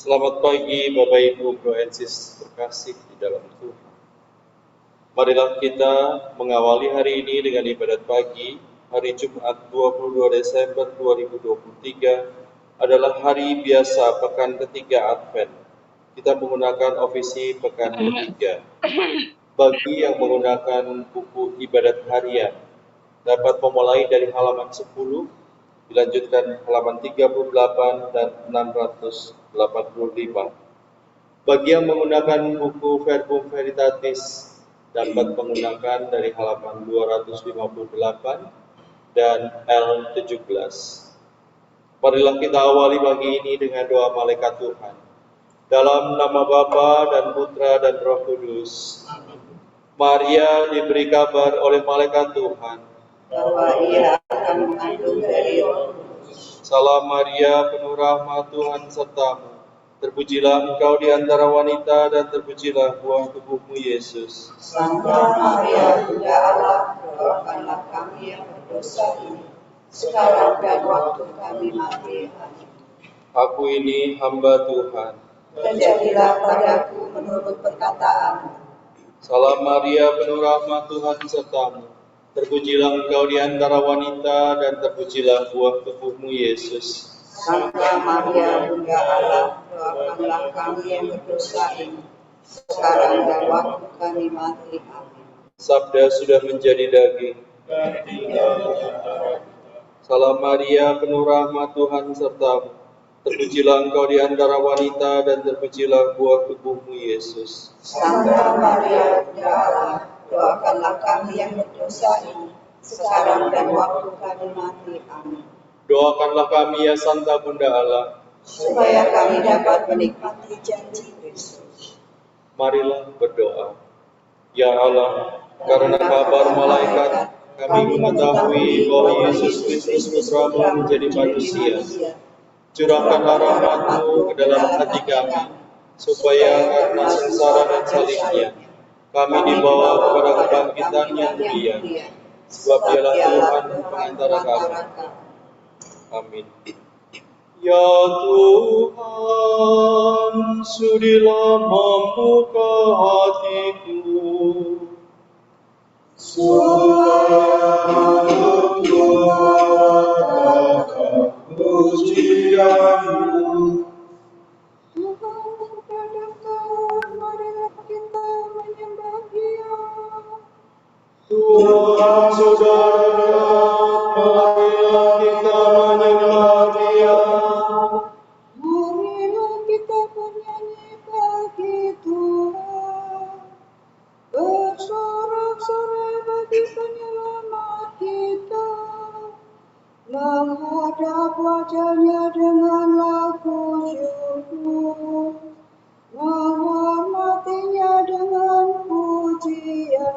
Selamat pagi Bapak Ibu Bro and Sis terkasih di dalam Tuhan. Marilah kita mengawali hari ini dengan ibadat pagi. Hari Jumat 22 Desember 2023 adalah hari biasa pekan ketiga Advent. Kita menggunakan ofisi pekan ketiga. Bagi yang menggunakan buku ibadat harian, dapat memulai dari halaman 10, dilanjutkan halaman 38 dan 685. Bagi yang menggunakan buku Verbum Veritatis, dapat menggunakan dari halaman 258 dan L17. Marilah kita awali pagi ini dengan doa malaikat Tuhan. Dalam nama Bapa dan Putra dan Roh Kudus. Maria diberi kabar oleh malaikat Tuhan bahwa ia akan mengandung dari Roh Kudus. Salam Maria, penuh rahmat, Tuhan sertamu. Terpujilah engkau di antara wanita dan terpujilah buah tubuhmu Yesus. Santa Maria, Bunda Allah, doakanlah kami yang berdosa ini, sekarang dan waktu kami mati. Amin. Aku ini hamba Tuhan. Terjadilah padaku menurut perkataan. Salam Maria, penuh rahmat, Tuhan sertamu. Terpujilah engkau di antara wanita dan terpujilah buah tubuhmu Yesus. Santa Maria, Bunda Allah, doakanlah kami yang berdosa ini, sekarang dan waktu kami mati. Amin. Sabda sudah menjadi daging. Salam Maria, penuh rahmat, Tuhan sertamu. Terpujilah engkau di antara wanita dan terpujilah buah tubuhmu Yesus. Santa Maria, Bunda Allah, doakanlah kami yang berdosa ini, sekarang dan waktu kami mati. Amin. Doakanlah kami ya Santa Bunda Allah, supaya kami dapat menikmati janji Kristus. Marilah berdoa. Ya Allah, karena kabar malaikat, kami mengetahui bahwa Yesus Kristus Putramu menjadi manusia. Curahkanlah rahmat-Mu ke dalam hati kami, supaya karena sengsara dan salibnya, kami dibawa kepada kebangkitan yang mulia. Sebab Dialah Tuhan pengantara kami. Amin. Ya Tuhan, sudilah membuka hatiku, supaya aku katakan pujian-Mu. Tuhan berkata, marilah kita menyembah Dia. Tuhan sudah dekat, marilah kita menyembah Dia. Marilah kita bernyanyi bagi Tuhan, bersorak-sorai bagi penyelamat kita, menghadap wajah-Nya dengan lagu syukur, menghormati-Nya dengan pujian.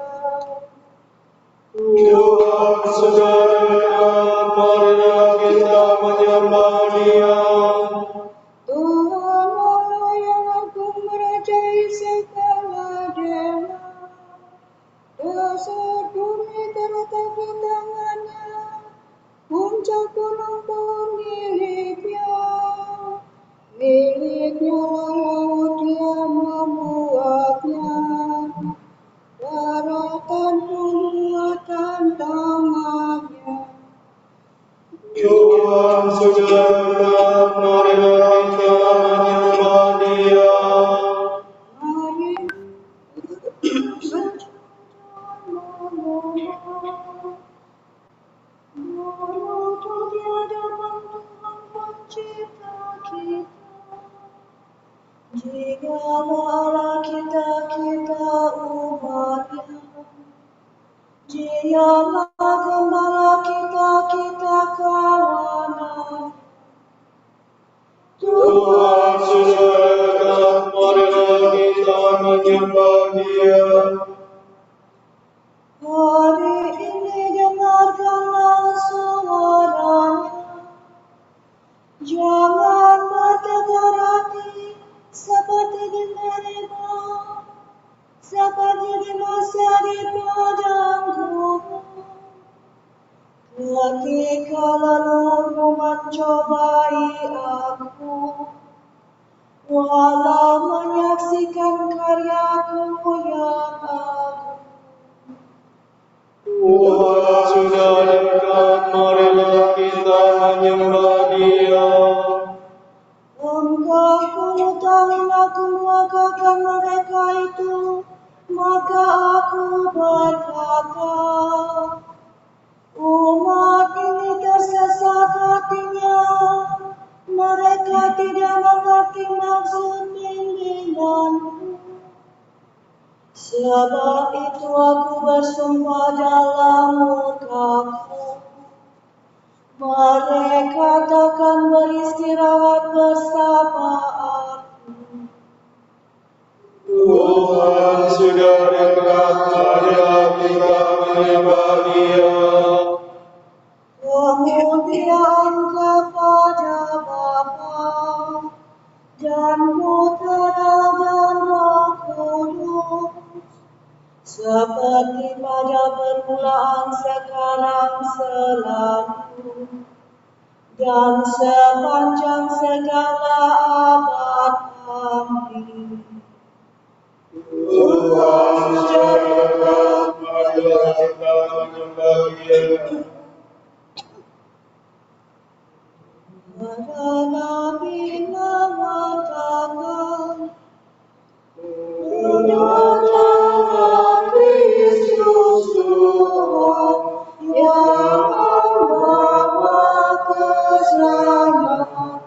Tuhan sudah dekat, marilah kita menyembah Dia. Tuhan Allah yang agung merajai segala dena, dasar bumi terletak di tangan-Nya, puncak gunung pun milik-Nya. Milik-Nya laut Dia membuatnya, daratan pun buatan tangan-Nya. Tuhan sudah dekat, marilah kita menyembah Dia. Mari menuju di hadapan Tuhan Pencipta kita. Jikalau Allah kita umat-Nya, Dialah gembala kita kawanan. Tuhan sudah dekat, marilah kita menyembah Dia. Hari ini dengarkanlah suara-Nya. Jangan bertegar hati seperti di Meriba, seperti di masa di padang gurun, ketika leluhurmu mencobai aku, walau menyaksikan karyaku yang agung. Tuhan sudah dekat, marilah kita menyembah Dia. Engkau mengetahui aku mengatakan mereka itu, maka aku berkata, umat ini tersesat hatinya, mereka tidak mengerti maksud bimbinganku. Sebab itu aku bersumpah dalam murkaku, mereka takkan beristirahat bersama aku. Tuhan sudah dekat, marilah kita menyembah Dia. Kemudian kepada Bapa dan Putra dan Roh Kudus, seperti pada permulaan, sekarang, selalu, dan sepanjang segala abad. Amin. Tuhan sudah dekat, marilah kita menyembah Dia. Para nabi mengatakan, menyatakan Kristus Tuhan yang membawa keselamatan,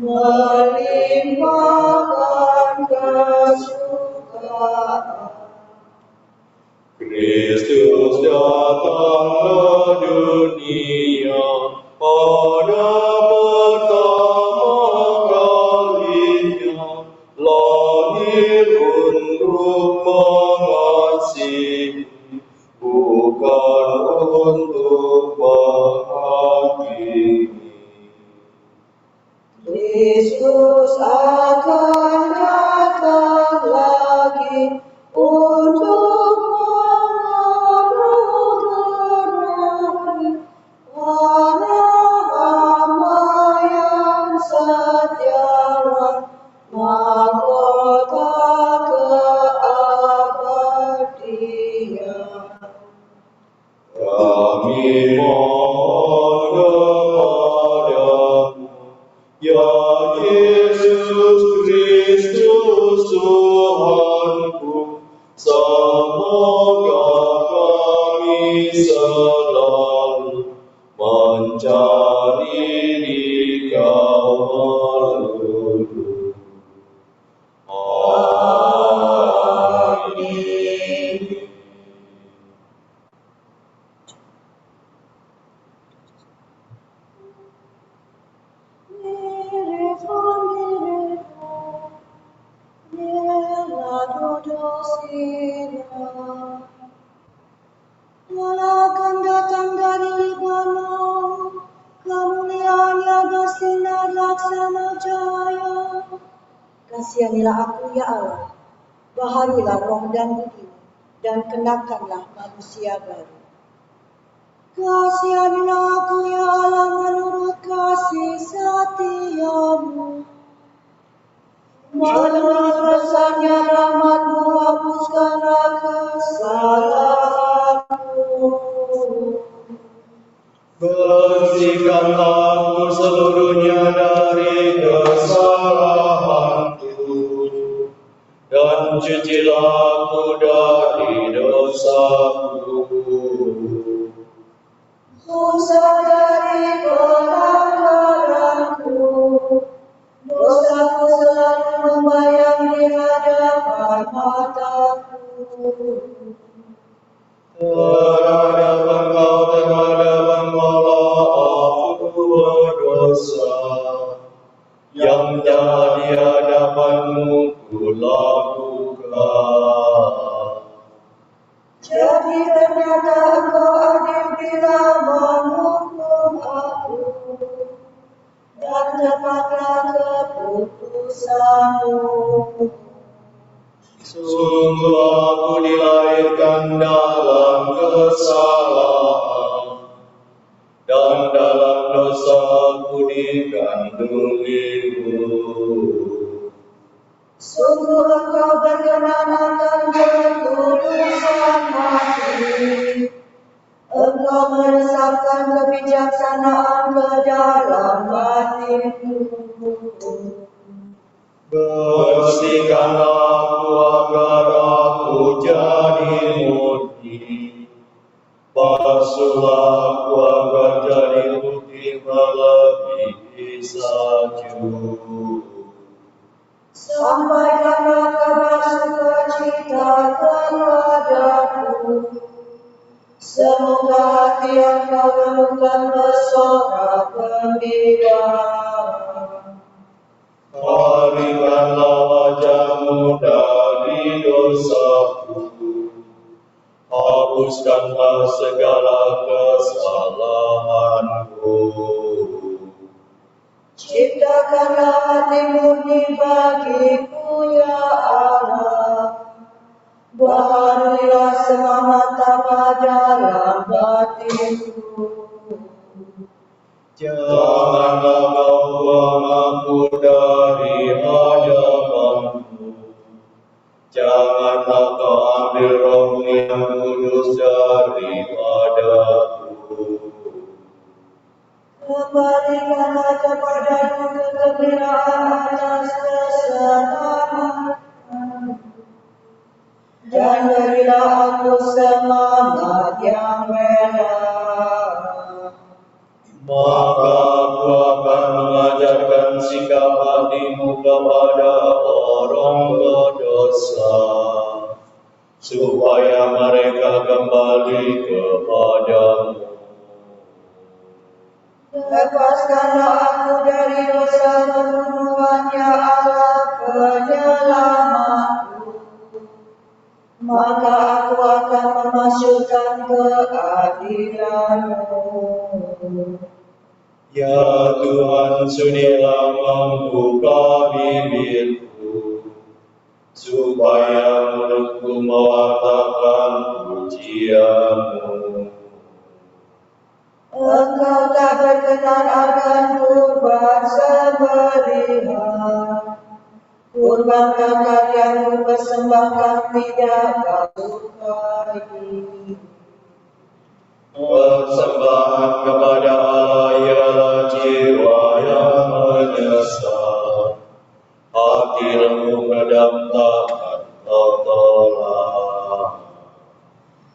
melimpahkan kesukaan. Kristus datang ke dunia pada pertama kalinya, lahir untuk mengasihi, bukan untuk menghakimi. Kristus akan datang lagi untuk mengambil para hamba yang setiawan, mahkota keabadian. Kami mohon kepadamu, ya Yesus Kristus Tuhanku, semoga kami selalu mencari Dikau melulu. Amin. Walau akan datang dari Libanon, kemuliaannya bersinar laksana cahaya. Kasihanilah aku, ya Allah, baharuilah roh dan budimu, dan kenakanlah manusia baru. Kasihanilah aku, ya Allah, menurut kasih setiamu. Menurut besarnya rahmatmu, hapuskanlah kesalahanku. Bersihkanlah aku seluruhnya dari kesalahanku, dan cucilah aku dari dosaku. Usah dari pelanggaranku, dosaku selalu membayang di hadapan mataku. Terhadap Engkau aku berdosa, yang jahat di hadapan-Mu kulakukan. Jadi ternyata Engkau adil bila menghukum aku, dan tepatlah keputusan-Mu. Sungguh aku dilahirkan dalam kesalahan, dan dalam dosa aku dikandung ibu. Sungguh Engkau berkenan akan ketulusan hati. Engkau meresapkan kebijaksanaan ke dalam hatiku. Bersihkanlah aku agar aku jadi murni. Basuhlah aku agar jadi putih melebihi salju. Sampaikanlah kabar sukacita kepadaku. Semoga hati yang kau temukan bersorak gembira. Palingkanlah wajahmu dari dosaku. Hapuskanlah segala kesalahanku. Ciptakanlah hati murni bagiku ya Allah. Baharuilah semangat tamak dalam batinku. Janganlah kau buang aku dari hadapanmu. Janganlah kau ambil roh yang kudus daripadaku. Kembalikanlah kepadaku kegembiraan atas keselamatan. Dan berilah aku semangat yang benar. Maka aku akan mengajarkan sikap hatimu kepada orang berdosa, supaya mereka kembali kepadamu. Lepaskanlah aku dari dosa pembunuhan ya Allah penyelamatku. Maka aku akan memasukkan keadilan-Mu. Ya Tuhan, sudilah membuka bibirku, supaya mulutku mewartakan pujian-Mu. Engkau tak berkenan akan kurban sembelihan. Kurban kakak yang kupersembahkan tidak kau sukai. Persembahan kepada Allah ialah jiwa yang menyesal. Hati lembut redam takkan kau tolak.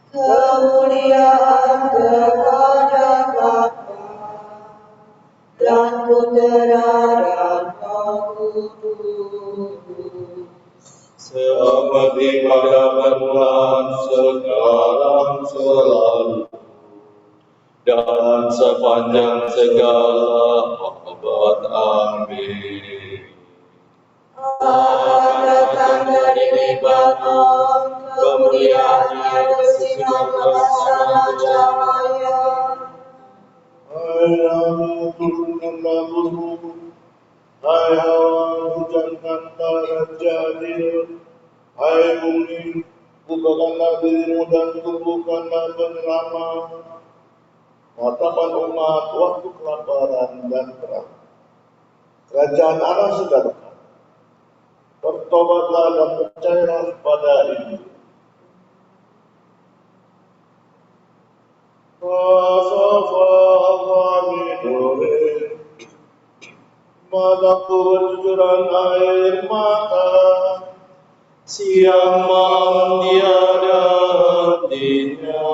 Kemuliaan kepada Bapa dan Putera dan Roh Kudus. Seperti pada permulaan, sekarang, selalu, dan sepanjang segala abad. Amin. Akan datang dari Libanon, kemuliaannya bersinar kemasan cahaya. Hai langit turunkanlah burung, hai awan hujankan tarajadil, hai bumi bukakanlah dirimu dan tumbuhkanlah penyelamat. Katakan umat waktu kelaparan dan perang. Kerajaan Allah sudah dekat. Bertobatlah dan percayalah pada Injil. Mataku bercucuran air mata, Siang malam tiada hentinya.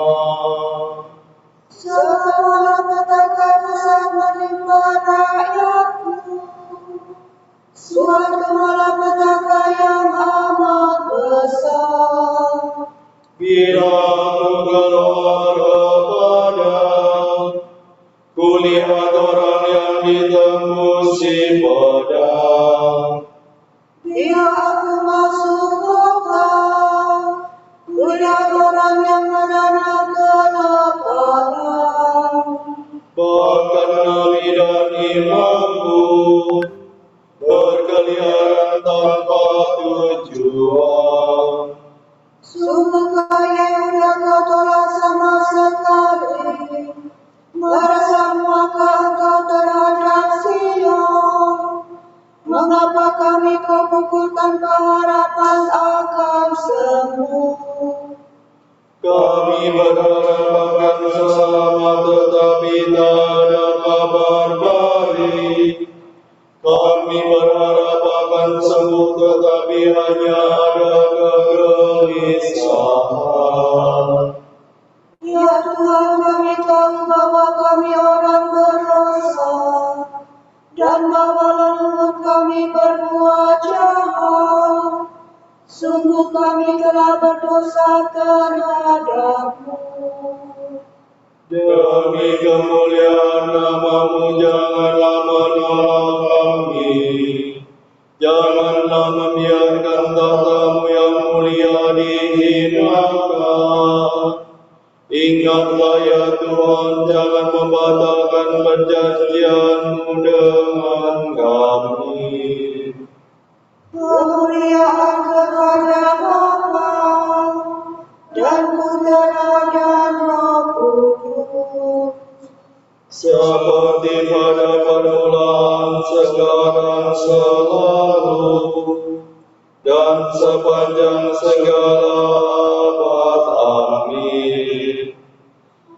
Semua petaka besar menimpa rakyatku. Suatu malapetaka yang amat besar. Bila aku keluar ke padang, kulihat orang yang ditembusi pedang. Bila aku masuk kota, kulihat orang yang merana kelaparan. Bahkan nabi dan imamku berkeliaran tanpa tujuan. Sungguh kaya yang kau tolak sama sekali. Merasa muaka engkau terhadap Sion. Mengapa kami kau pukul tanpa harapan akan sembuh. Kami berharap akan selamat tetapi tak ada kabar baik. Kami berharap akan sembuh tetapi hanya ada kegelisahan. Ya Tuhan, kami tahu bahwa kami orang berdosa dan bahwa leluhur kami berbuat jahat. Sungguh kami telah berdosa terhadap-Mu. Demi kemuliaan nama-Mu janganlah menolak kami. Janganlah membiarkan tahta-Mu yang mulia dihinakan. Ingatlah ya Tuhan, jangan membatalkan perjanjian-Mu dengan kami. Kemuliaan kepada Bapa dan Putera dan Roh Kudus. Seperti pada permulaan, sekarang, selalu, dan sepanjang segala abad. Amin.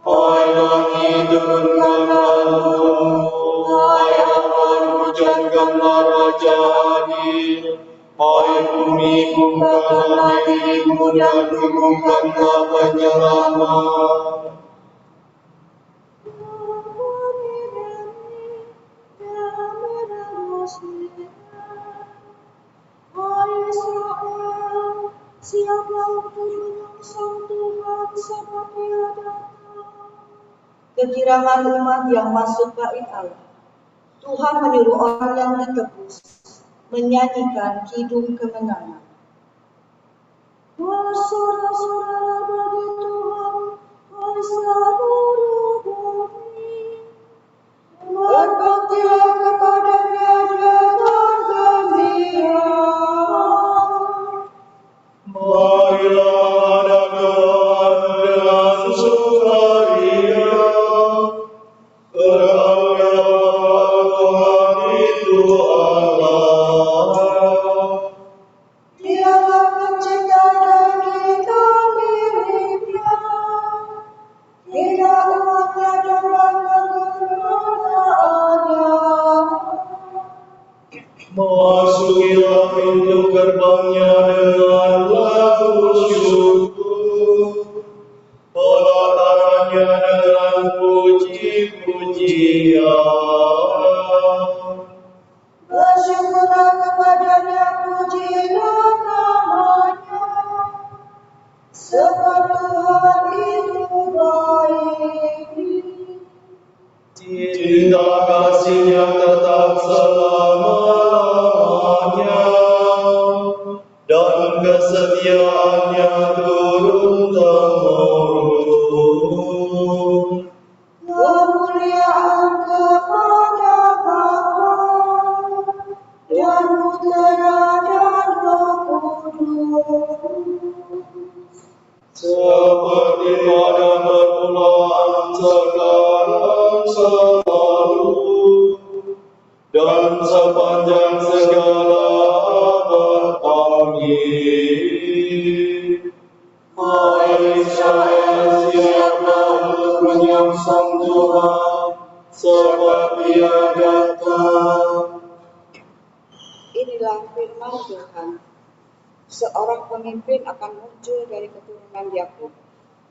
Hai langit, turunkanlah nurmu, hai awan, hujankanlah raja-Nya. Hai bumi, bukakanlah dirimu dan turunkanlah penyelamat. Hai Israel, siaplah untuk menyongsong Tuhan seperti datang. Kegirangan umat yang masuk bait Allah. Tuhan menyuruh orang yang ditebus menyanyikan kidung kemenangan. Bersorak-soraklah bagi Tuhan, hai seluruh bumi. Berbaktilah kepada-Nya dengan gembira. Marilah adakan dengan sukaria. Ketahuilah Tuhan itu Allah. Dialah pencipta dan kita miliknya. Kita umatnya dan bangga kemuliaannya. Masukilah pintu gerbangnya dengan lagu syukur. Tolak tangannya dengan puji-pujian. Bersyukurlah kepada-Nya, pujilah nama-Nya. Sebab Tuhan itu baik. Cinta kasih-Nya tetap selama-lamanya, dan kesetiaan-Nya turun-temurun. Kemuliaan kepada Bapa dan Putera dan Roh Kudus. Seperti pada permulaan, sekarang, selalu, dan sepanjang segala abad. Amin. Hai Israel, siaplah untuk menyongsong Tuhan seperti Dia datang. Inilah firman Tuhan. Seorang pemimpin akan muncul dari keturunan Yakub,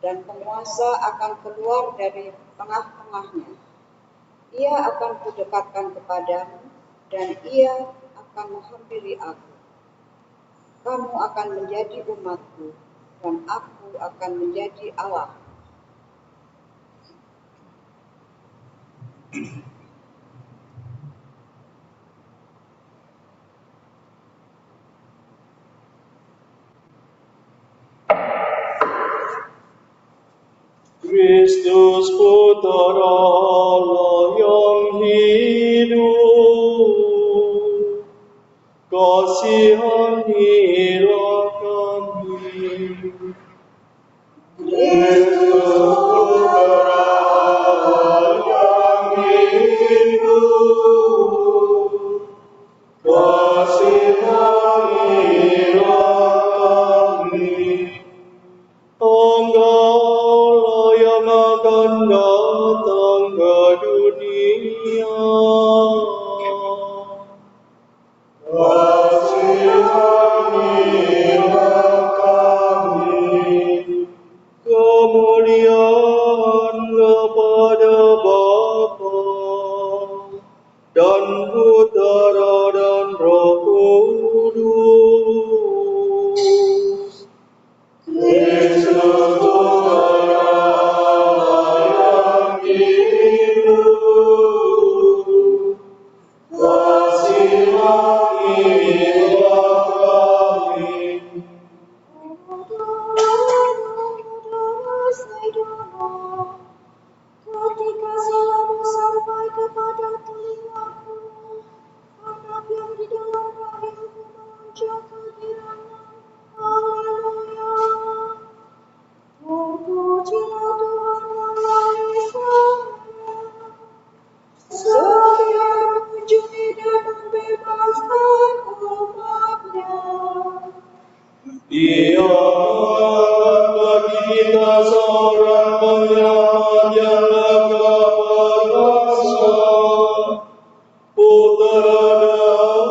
dan penguasa akan keluar dari tengah-tengahnya. Ia akan kudekatkan kepadamu, dan ia akan menghampiri aku. Kamu akan menjadi umatku, dan aku akan menjadi Allah. Kristus Putera Allah yang hidup, kasihanilah kami. Kristus Putera Allah yang hidup, kasihanilah dunia. Kasihanilah kami. Kemuliaan kepada Bapa dan Putera dan Roh Kudus. Kristus Putera yang hidup. Kasihanilah kami. Ketika salamu sampai kepada telingaku, anak yang di dalam rahimku memuja kehadiranmu. Haleluya. Terpujilah Tuhan yang Esa, Setia mengunjungi dan membebaskan umatnya. Dia mengangkat bagi kita seorang penyelamat yang megah perkasa, Putera dan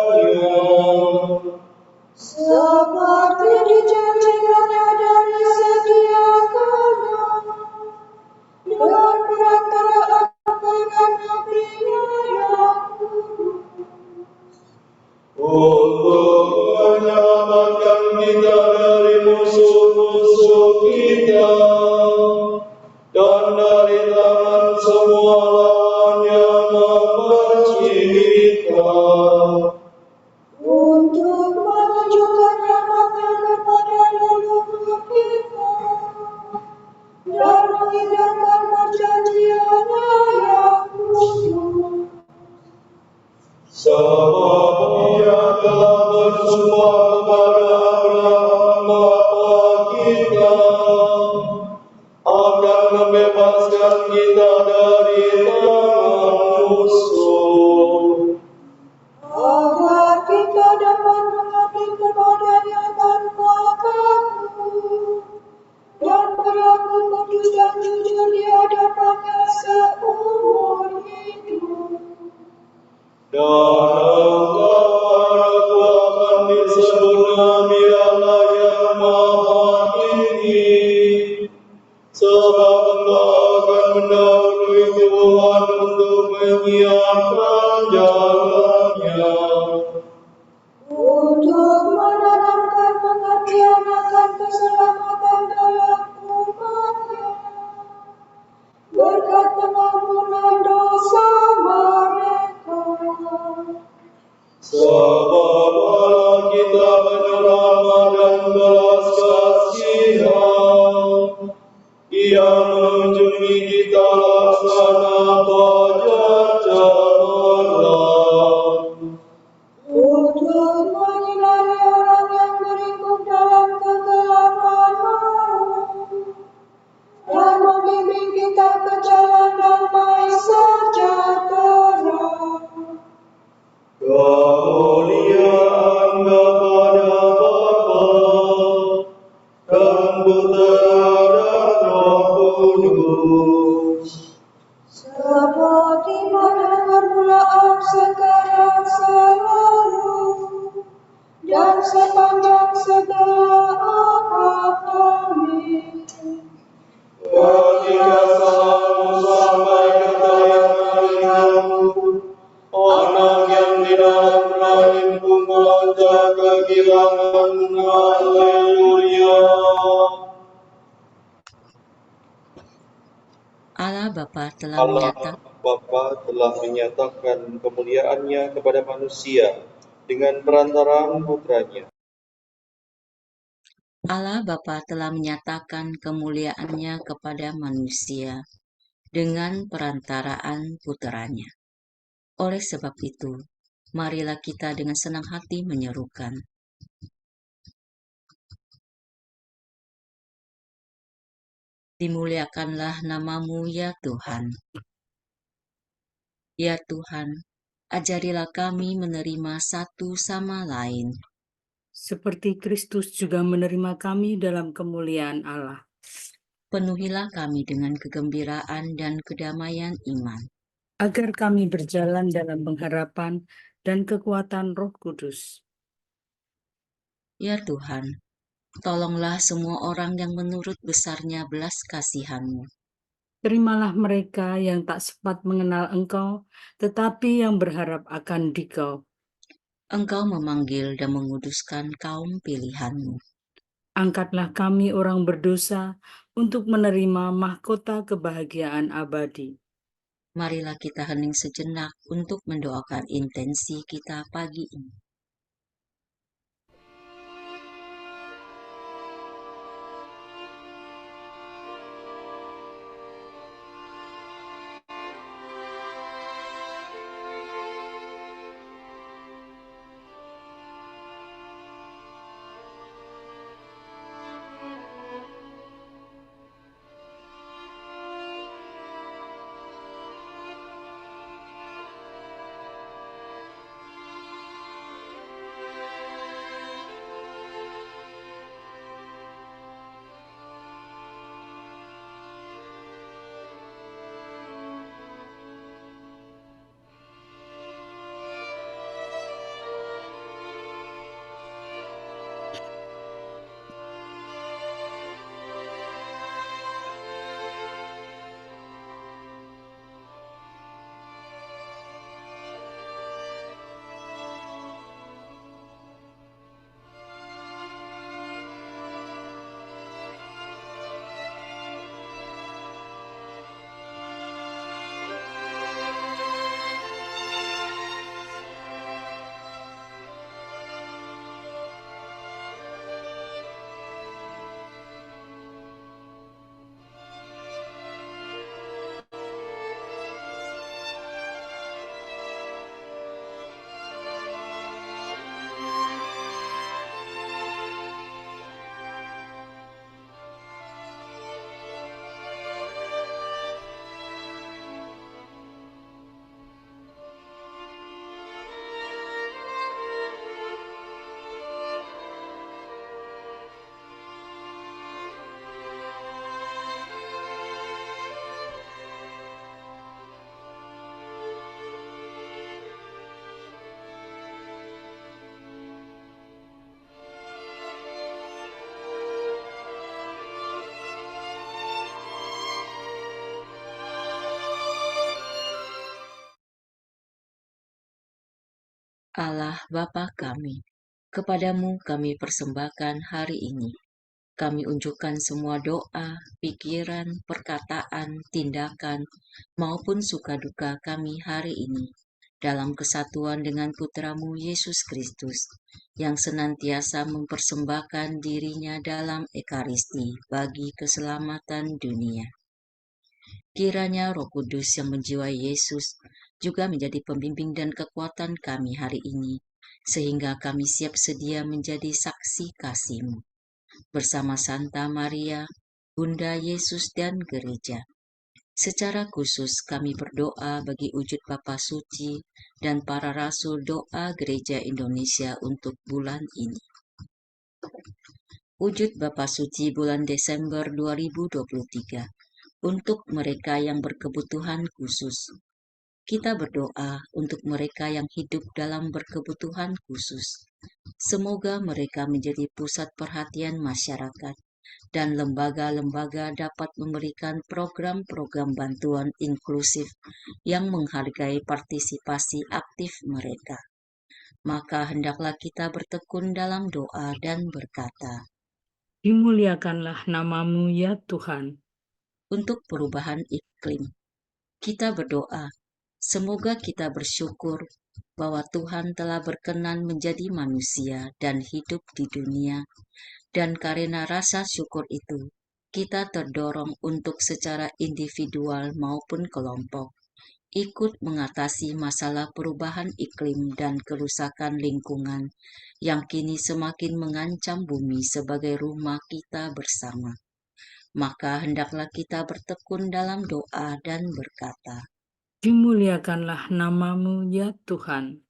Maryam. Seperti dijanjikannya dari setiap kala, dengan perantaraan para nabi-Nya yang kudus. Untuk menyelamatkan kita dari musuh-musuh kita dan dari tangan semua lawan yang membenci kita. Untuk menunjukkan rahmat-Nya kepada leluhur kita dan mengindahkan perjanjian-Nya yang kudus. Sebab Dia telah bersumpah kepada Abraham bapa kita akan membebaskan kita dari tangan musuh. Agar kita dapat mengabdi kepada-Nya tanpa takut dan berlaku kudus dan jujur di hadapan-Nya seumur hidup. Dan engkau akan disebut Nabi Allah yang Maha Tinggi, sebab engkau akan mendahului Tuhan untuk menyiapkan jalannya. Untuk menanamkan pengertian akan keselamatan dalam umat-Nya, berkat pengampunan dosa mereka. Sebab Allah kita penuh rahmat dan belas kasihan, Ia mengunjungi kita laksana fajar cemerlang. Untuk menyinari orang yang meringkuk dalam kegelapan malam, dan membimbing kita ke jalan damai sejahtera. Kemuliaan kepada Bapa dan Putera dan Roh Kudus. Seperti pada permulaan, sekarang, selalu, dan sepanjang segala abad. Amin. Ketika salamu sampai ke telingaku, anak yang di dalam rahimku melonjak kegirangan. Haleluya. Allah Bapa telah Allah menyatakan Bapa telah menyatakan kemuliaan-Nya kepada manusia dengan perantaraan putranya. Allah Bapa telah menyatakan kemuliaan-Nya kepada manusia dengan perantaraan puteranya. Oleh sebab itu, marilah kita dengan senang hati menyerukan, dimuliakanlah nama-Mu ya Tuhan. Ya Tuhan, ajarilah kami menerima satu sama lain, seperti Kristus juga menerima kami dalam kemuliaan Allah. Penuhilah kami dengan kegembiraan dan kedamaian iman, agar kami berjalan dalam pengharapan dan kekuatan Roh Kudus. ya Tuhan. Tolonglah semua orang yang menurut besarnya belas kasihan-Mu. Terimalah mereka yang tak sempat mengenal Engkau, tetapi yang berharap akan Dikau. Engkau memanggil dan menguduskan kaum pilihan-Mu. Angkatlah kami orang berdosa untuk menerima mahkota kebahagiaan abadi. Marilah kita hening sejenak untuk mendoakan intensi kita pagi ini. Allah Bapa kami, kepadamu kami persembahkan hari ini. Kami unjukkan semua doa, pikiran, perkataan, tindakan, maupun suka duka kami hari ini, dalam kesatuan dengan Putramu Yesus Kristus, yang senantiasa mempersembahkan dirinya dalam Ekaristi bagi keselamatan dunia. Kiranya Roh Kudus yang menjiwai Yesus juga menjadi pembimbing dan kekuatan kami hari ini, sehingga kami siap sedia menjadi saksi kasih-Mu. Bersama Santa Maria, Bunda Yesus dan Gereja. Secara khusus kami berdoa bagi wujud Bapa Suci dan para rasul doa Gereja Indonesia untuk bulan ini. Wujud Bapa Suci bulan Desember 2023 untuk mereka yang berkebutuhan khusus. Kita berdoa untuk mereka yang hidup dalam berkebutuhan khusus. Semoga mereka menjadi pusat perhatian masyarakat dan lembaga-lembaga dapat memberikan program-program bantuan inklusif yang menghargai partisipasi aktif mereka. Maka hendaklah kita bertekun dalam doa dan berkata, Dimuliakanlah nama-Mu ya Tuhan. untuk perubahan iklim, kita berdoa, semoga kita bersyukur bahwa Tuhan telah berkenan menjadi manusia dan hidup di dunia, dan karena rasa syukur itu, kita terdorong untuk secara individual maupun kelompok, ikut mengatasi masalah perubahan iklim dan kerusakan lingkungan yang kini semakin mengancam bumi sebagai rumah kita bersama. Maka hendaklah kita bertekun dalam doa dan berkata, Dimuliakanlah nama-Mu ya Tuhan.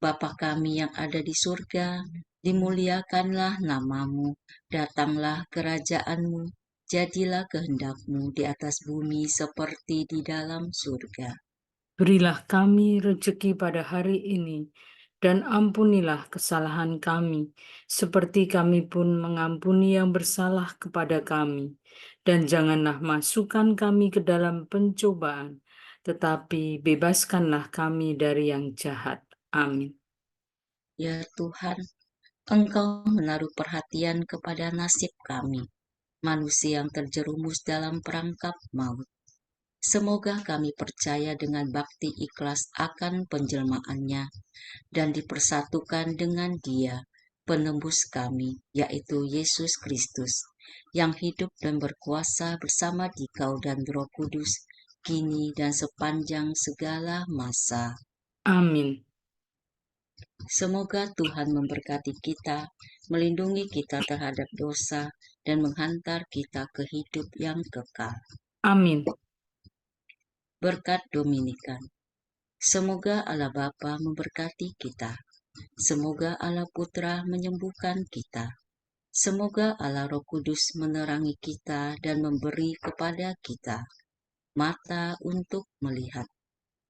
Bapa kami yang ada di surga, dimuliakanlah nama-Mu, datanglah kerajaan-Mu, Jadilah kehendak-Mu di atas bumi seperti di dalam surga. Berilah kami rezeki pada hari ini, dan ampunilah kesalahan kami, seperti kami pun mengampuni yang bersalah kepada kami. Dan janganlah masukkan kami ke dalam pencobaan, tetapi bebaskanlah kami dari yang jahat. Amin. Ya Tuhan, Engkau menaruh perhatian kepada nasib kami, manusia yang terjerumus dalam perangkap maut. Semoga kami percaya dengan bakti ikhlas akan penjelmaannya dan dipersatukan dengan Dia, penembus kami, yaitu Yesus Kristus, yang hidup dan berkuasa bersama Dikau dan Roh Kudus, kini dan sepanjang segala masa. Amin. Semoga Tuhan memberkati kita, melindungi kita terhadap dosa, dan menghantar kita ke hidup yang kekal. Amin. Berkat Dominikan. Semoga Allah Bapa memberkati kita. Semoga Allah Putra menyembuhkan kita. Semoga Allah Roh Kudus menerangi kita dan memberi kepada kita mata untuk melihat,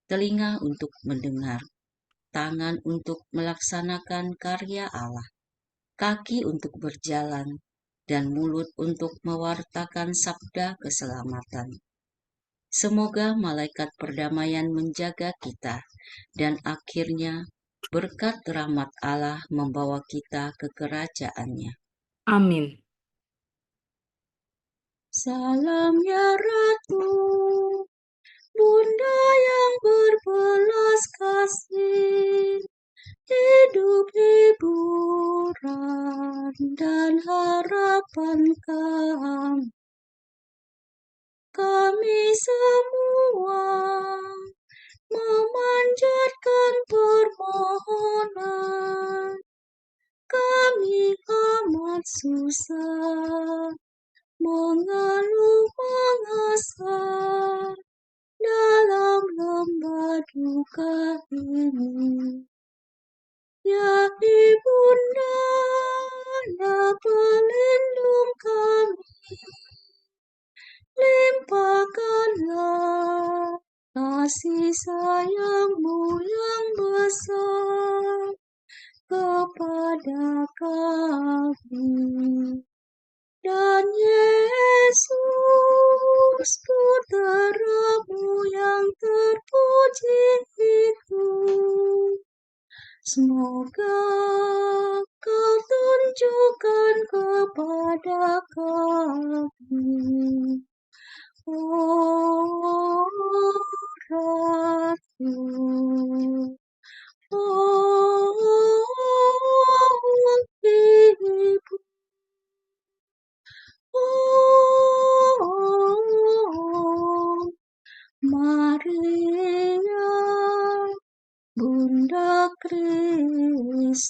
telinga untuk mendengar, tangan untuk melaksanakan karya Allah, kaki untuk berjalan, dan mulut untuk mewartakan sabda keselamatan. Semoga malaikat perdamaian menjaga kita, dan akhirnya berkat rahmat Allah membawa kita ke kerajaan-Nya. Amin. Salam ya Ratu, Bunda yang berbelas kasih, hidup hiburan dan harapan kami. Kami semua memanjatkan permohonan. Kami amat susah, mengeluh mengasah dalam lembah duka ini. Ya Ibunda, ya pelindung kami, limpahkanlah kasih sayang-Mu yang besar kepada kami. Dan Yesus, Putra-Mu yang terpuji itu, semoga Kau tunjukkan kepada kami, oh Ratu, oh Ibu, oh Maria, Bunda Kristus.